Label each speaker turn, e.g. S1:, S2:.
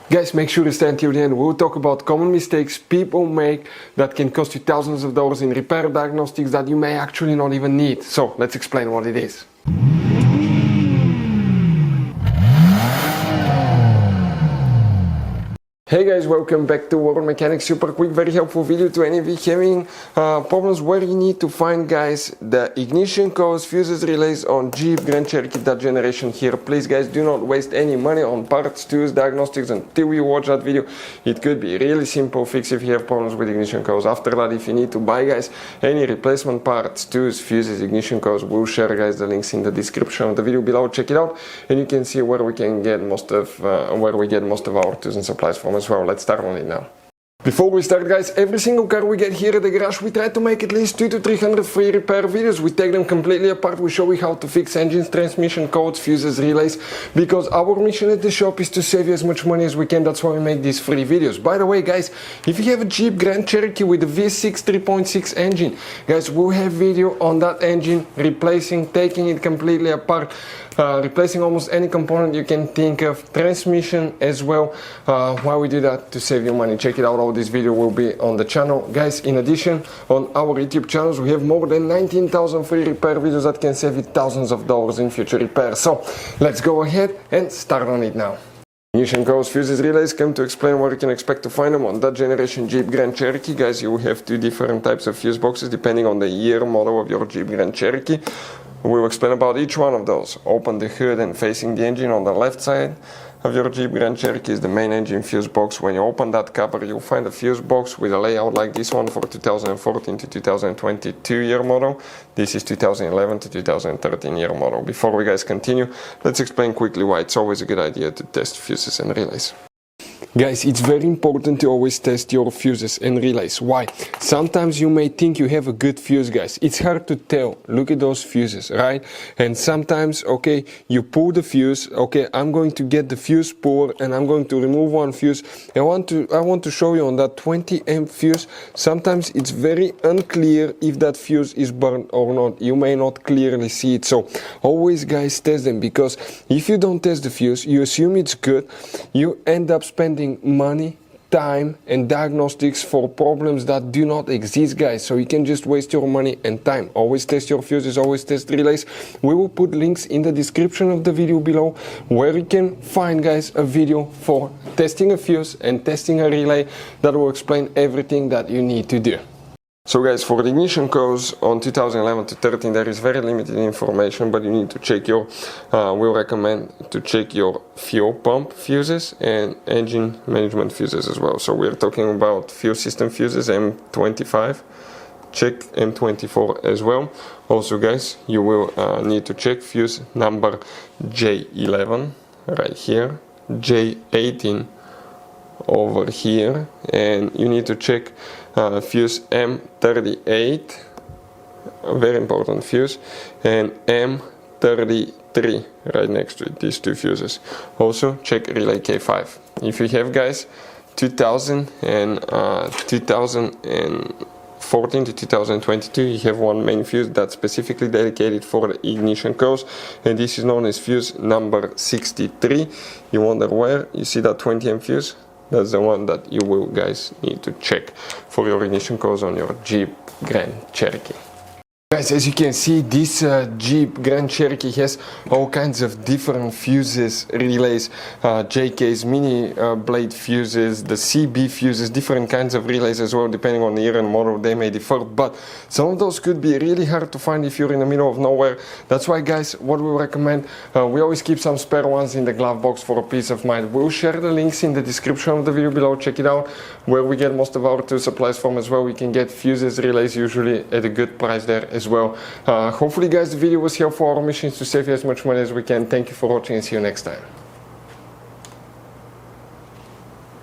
S1: Guys, make sure to stay until the end. We'll talk about common mistakes people make that can cost you thousands of dollars in repair diagnostics that you may actually not even need. So let's explain what it is. Hey guys, welcome back to World Mechanics. Super quick, very helpful video to any of you having problems where you need to find, guys, the ignition coils, fuses, relays on Jeep Grand Cherokee, that generation here. Please guys, do not waste any money on parts, tools, diagnostics until you watch that video. It could be a really simple fix if you have problems with ignition coils. After that, if you need to buy, guys, any replacement parts, tools, fuses, ignition coils, we'll share, guys, the links in the description of the video below. Check it out and you can see where we can get most of our tools and supplies from as well. Let's start on it now. Before we start, guys, every single car we get here at the garage, we try to make at least 200 to 300 free repair videos. We take them completely apart. We show you how to fix engines, transmission, codes, fuses, relays, because our mission at the shop is to save you as much money as we can. That's why we make these free videos. By the way, guys, if you have a Jeep Grand Cherokee with a V6 3.6 engine, guys, we'll have video on that engine, replacing, taking it completely apart, replacing almost any component you can think of, transmission as well. Why we do that? To save you money. Check it out. All this video will be on the channel, guys. In addition, on our YouTube channels, we have more than 19,000 free repair videos that can save you thousands of dollars in future repairs. So let's go ahead and start on it now. Ignition coils, fuses, relays come to explain what you can expect to find them on that generation Jeep Grand Cherokee. Guys, you have two different types of fuse boxes depending on the year model of your Jeep Grand Cherokee. We'll explain about each one of those. Open the hood and facing the engine on the left side of your Jeep Grand Cherokee is the main engine fuse box. When you open that cover, you'll find a fuse box with a layout like this one for 2014 to 2022 year model. This is 2011 to 2013 year model. Before we guys continue, let's explain quickly why it's always a good idea to test fuses and relays. Guys, it's very important to always test your fuses and relays. Why? Sometimes you may think you have a good fuse, guys. It's hard to tell. Look at those fuses, right? And sometimes, okay, you pull the fuse. Okay, I'm going to get the fuse puller and I'm going to remove one fuse. I want to show you on that 20 amp fuse. Sometimes it's very unclear if that fuse is burned or not. You may not clearly see it. So always, guys, test them, because if you don't test the fuse, you assume it's good. You end up spending money, time and diagnostics for problems that do not exist, guys. So you can just waste your money and time. Always test your fuses, always test relays. We will put links in the description of the video below where you can find, guys, a video for testing a fuse and testing a relay that will explain everything that you need to do. So guys, for the ignition coils on 2011 to 13, there is very limited information, but you need to check your, we'll recommend to check your fuel pump fuses and engine management fuses as well. So we're talking about fuel system fuses, M25, check M24 as well. Also guys, you will need to check fuse number J11 right here, J18 over here, and you need to check fuse M38, a very important fuse, and M33 right next to it, these two fuses. Also check relay K5. If you have, guys, 2014 to 2022, you have one main fuse that's specifically dedicated for the ignition coils, and this is known as fuse number 63. You wonder where you see that 20 amp fuse? That's the one that you will, guys, need to check for your ignition coils on your Jeep Grand Cherokee. Guys, as you can see, this Jeep Grand Cherokee has all kinds of different fuses, relays, JKs, mini blade fuses, the CB fuses, different kinds of relays as well, depending on the year and model. They may differ, but some of those could be really hard to find if you're in the middle of nowhere. That's why, guys, what we recommend, we always keep some spare ones in the glove box for a peace of mind. We'll share the links in the description of the video below. Check it out, where we get most of our tool supplies from as well. We can get fuses, relays, usually at a good price there as well. Hopefully, guys, the video was helpful. Our mission is to save you as much money as we can. Thank you for watching and see you next time.